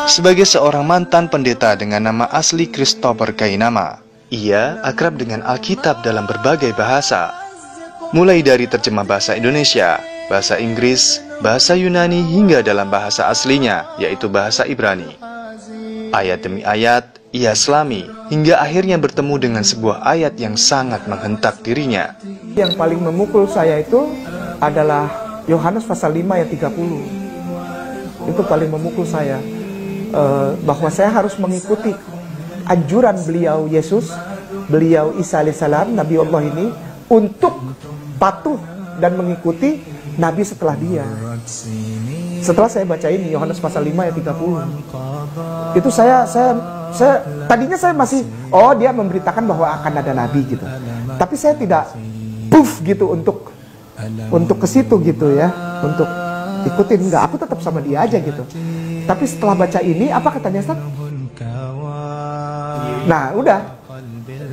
Sebagai seorang mantan pendeta dengan nama asli Christopher Kainama, ia akrab dengan Alkitab dalam berbagai bahasa, mulai dari terjemah bahasa Indonesia, bahasa Inggris, bahasa Yunani, hingga dalam bahasa aslinya, yaitu bahasa Ibrani. Ayat demi ayat, ia selami, hingga akhirnya bertemu dengan sebuah ayat yang sangat menghentak dirinya. Yang paling memukul saya itu adalah Yohanes pasal 5 ayat 30. Itu paling memukul saya, bahwa saya harus mengikuti anjuran beliau Yesus, beliau Isa alaihissalam, Nabi Allah ini, untuk patuh dan mengikuti Nabi setelah dia. Setelah saya baca ini Yohanes pasal 5 ayat 30, itu saya tadinya saya masih, oh dia memberitakan bahwa akan ada Nabi gitu, tapi saya tidak puff gitu untuk ke situ gitu ya, untuk ikutin, enggak, aku tetap sama dia aja gitu. Tapi setelah baca ini, apa katanya Ustaz? Nah udah,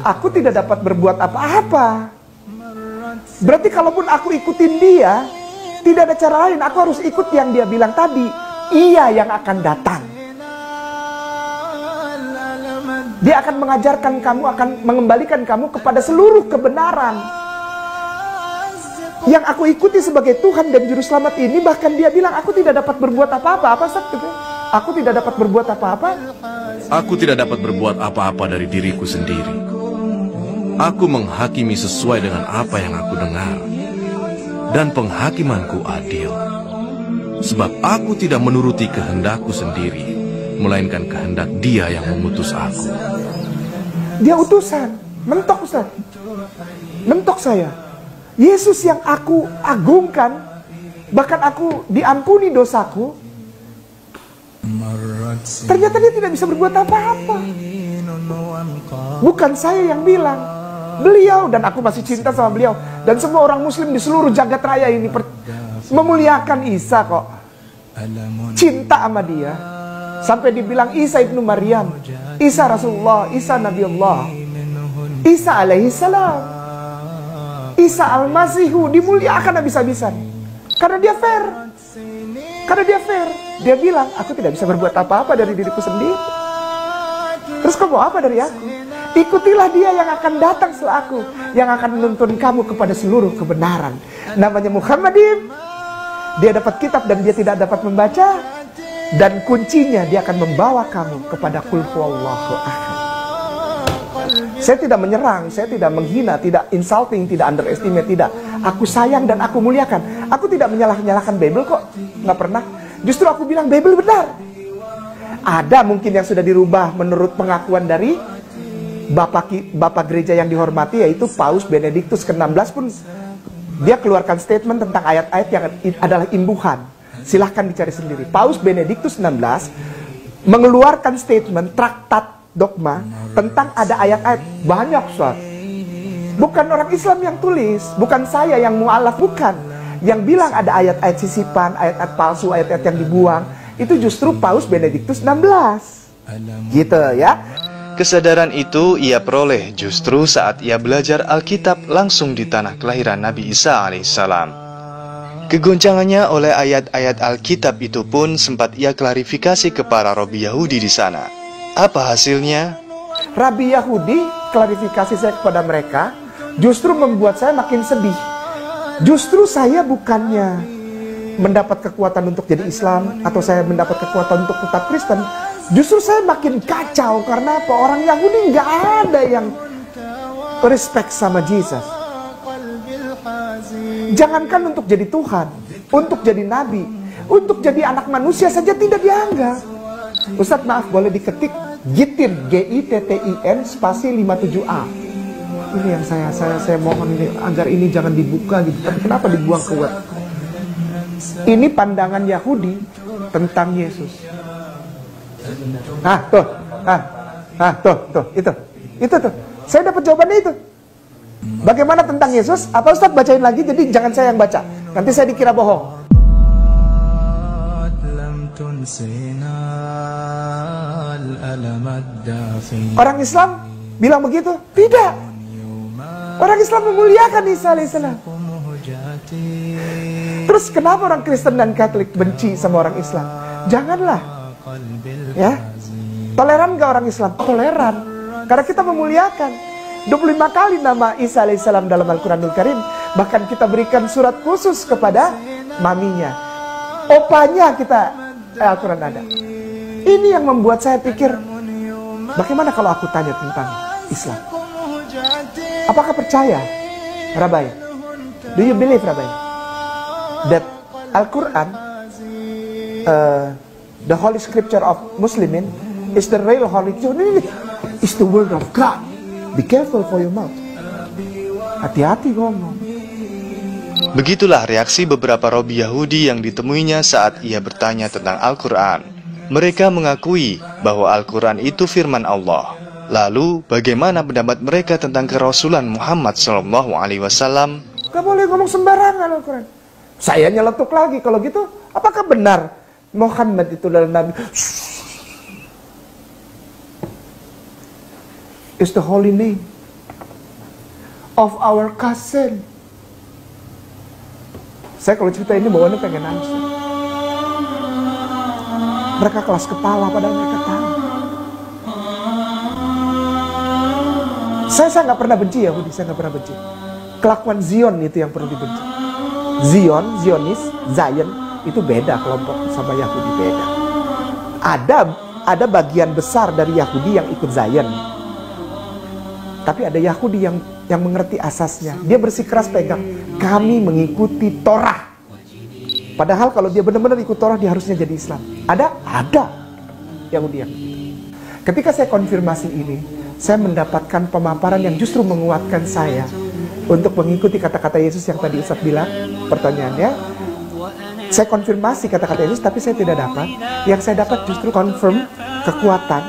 aku tidak dapat berbuat apa-apa. Berarti kalaupun aku ikutin dia, tidak ada cara lain, aku harus ikut yang dia bilang tadi. Ia yang akan datang, dia akan mengajarkan kamu, akan mengembalikan kamu kepada seluruh kebenaran. Yang aku ikuti sebagai Tuhan dan Juru Selamat ini, bahkan dia bilang aku tidak dapat berbuat apa-apa. Apa Ustaz? Aku tidak dapat berbuat apa-apa. Aku tidak dapat berbuat apa-apa dari diriku sendiri. Aku menghakimi sesuai dengan apa yang aku dengar, dan penghakimanku adil. Sebab aku tidak menuruti kehendakku sendiri, melainkan kehendak Dia yang mengutus aku. Dia utusan, mentok Ustaz, mentok saya. Yesus yang aku agungkan, bahkan aku diampuni dosaku, ternyata dia tidak bisa berbuat apa-apa. Bukan saya yang bilang, beliau, dan aku masih cinta sama beliau. Dan semua orang muslim di seluruh jagat raya ini memuliakan Isa kok, cinta sama dia. Sampai dibilang Isa ibnu Maryam, Isa Rasulullah, Isa Nabi Allah, Isa alaihissalam, Isa al-Masihu, dimuliakan habis-habisan. Karena dia fair. Karena dia fair. Dia bilang, aku tidak bisa berbuat apa-apa dari diriku sendiri. Terus kamu apa dari aku? Ikutilah dia yang akan datang setelah aku, yang akan menuntun kamu kepada seluruh kebenaran. Namanya Muhammadin. Dia dapat kitab dan dia tidak dapat membaca. Dan kuncinya, dia akan membawa kamu kepada Qul huwallahu ahad. Saya tidak menyerang, saya tidak menghina, tidak insulting, tidak underestimate, tidak. Aku sayang dan aku muliakan. Aku tidak menyalah-nyalahkan Bible kok, nggak pernah. Justru aku bilang Bible benar. Ada mungkin yang sudah dirubah menurut pengakuan dari Bapak gereja yang dihormati, yaitu Paus Benediktus ke-16 pun dia keluarkan statement tentang ayat-ayat yang adalah imbuhan. Silahkan dicari sendiri. Paus Benediktus 16 mengeluarkan statement traktat dogma tentang ada ayat-ayat banyak, Ustaz. Bukan orang Islam yang tulis, bukan saya yang mu'alaf, bukan. Yang bilang ada ayat-ayat sisipan, ayat-ayat palsu, ayat-ayat yang dibuang, itu justru Paus Benediktus 16. Gitu ya. Kesadaran itu ia peroleh justru saat ia belajar Alkitab langsung di tanah kelahiran Nabi Isa alaihissalam. Kegoncangannya oleh ayat-ayat Alkitab itu pun sempat ia klarifikasi ke para rabi Yahudi di sana. Apa hasilnya? Rabi Yahudi, klarifikasi saya kepada mereka justru membuat saya makin sedih. Justru saya bukannya mendapat kekuatan untuk jadi Islam, atau saya mendapat kekuatan untuk tetap Kristen. Justru saya makin kacau. Karena apa? Orang Yahudi nggak ada yang respect sama Jesus. Jangankan untuk jadi Tuhan, untuk jadi Nabi, untuk jadi anak manusia saja tidak dianggap. Ustadz maaf, boleh diketik Gittin, Gittin spasi 57A. Ini yang saya mohon ini, agar ini jangan dibuka gitu. Tapi kenapa dibuang ke web? Ini pandangan Yahudi tentang Yesus. Tuh, itu tuh. Saya dapat jawabannya itu. Bagaimana tentang Yesus? Apa Ustadz bacain lagi? Jadi jangan saya yang baca. Nanti saya dikira bohong. Orang Islam bilang begitu? Tidak. Orang Islam memuliakan Isa alaihissalam. Terus kenapa orang Kristen dan Katolik benci sama orang Islam? Janganlah. Ya, toleran gak orang Islam? Toleran, karena kita memuliakan. 25 kali nama Isa alaihissalam dalam Al-Quranul Karim. Bahkan kita berikan surat khusus kepada maminya, opanya kita Al-Quran ada. Ini yang membuat saya pikir, bagaimana kalau aku tanya tentang Islam? Apakah percaya, Rabai? Do you believe, Rabai, that Al-Quran, the Holy Scripture of Muslimin, is the real Holy Scripture? Is the word of God. Be careful for your mouth. Hati-hati ngomong. Begitulah reaksi beberapa Robi Yahudi yang ditemuinya saat ia bertanya tentang Al-Quran. Mereka mengakui bahwa Al-Quran itu firman Allah. Lalu, bagaimana pendapat mereka tentang kerasulan Muhammad SAW? Gak boleh ngomong sembarangan Al-Quran. Saya nyeletuk lagi, kalau gitu, apakah benar Muhammad itu adalah Nabi? Is the holy name of our cousin. Saya kalau cerita ini bawaannya pengen nangis. Mereka kelas kepala padahal mereka tahu. Saya nggak pernah benci Yahudi, saya nggak pernah benci. Kelakuan Zion itu yang perlu dibenci. Zionis, Zion itu beda kelompok sama Yahudi, beda. Ada bagian besar dari Yahudi yang ikut Zion. Tapi ada Yahudi yang mengerti asasnya. Dia bersikeras pegang, kami mengikuti Torah. Padahal kalau dia benar-benar ikut Torah, dia harusnya jadi Islam. Ada Yahudi yang ketika saya konfirmasi ini, saya mendapatkan pemaparan yang justru menguatkan saya untuk mengikuti kata-kata Yesus yang tadi Ustaz bilang. Pertanyaannya, saya konfirmasi kata-kata Yesus, tapi saya tidak dapat. Yang saya dapat justru confirm kekuatan.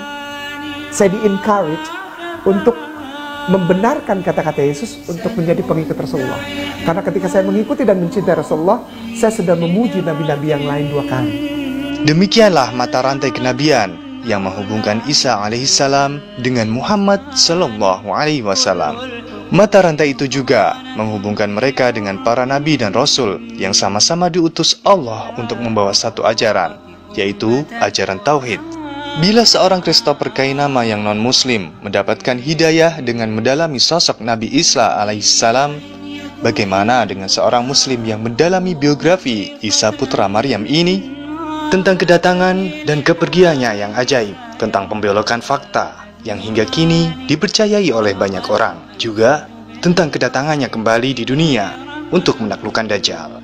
Saya di-encourage untuk membenarkan kata-kata Yesus untuk menjadi pengikut Rasulullah. Karena ketika saya mengikuti dan mencintai Rasulullah, saya sudah memuji nabi-nabi yang lain 2 kali. Demikianlah mata rantai kenabian yang menghubungkan Isa alaihissalam dengan Muhammad sallallahu alaihi wasallam. Mata rantai itu juga menghubungkan mereka dengan para nabi dan rasul yang sama-sama diutus Allah untuk membawa satu ajaran, yaitu ajaran tauhid. Bila seorang Christopher Kainama yang non-muslim mendapatkan hidayah dengan mendalami sosok Nabi Isa alaihissalam, bagaimana dengan seorang muslim yang mendalami biografi Isa putra Maryam ini? Tentang kedatangan dan kepergiannya yang ajaib, tentang pembelokan fakta yang hingga kini dipercayai oleh banyak orang, juga tentang kedatangannya kembali di dunia untuk menaklukkan Dajjal.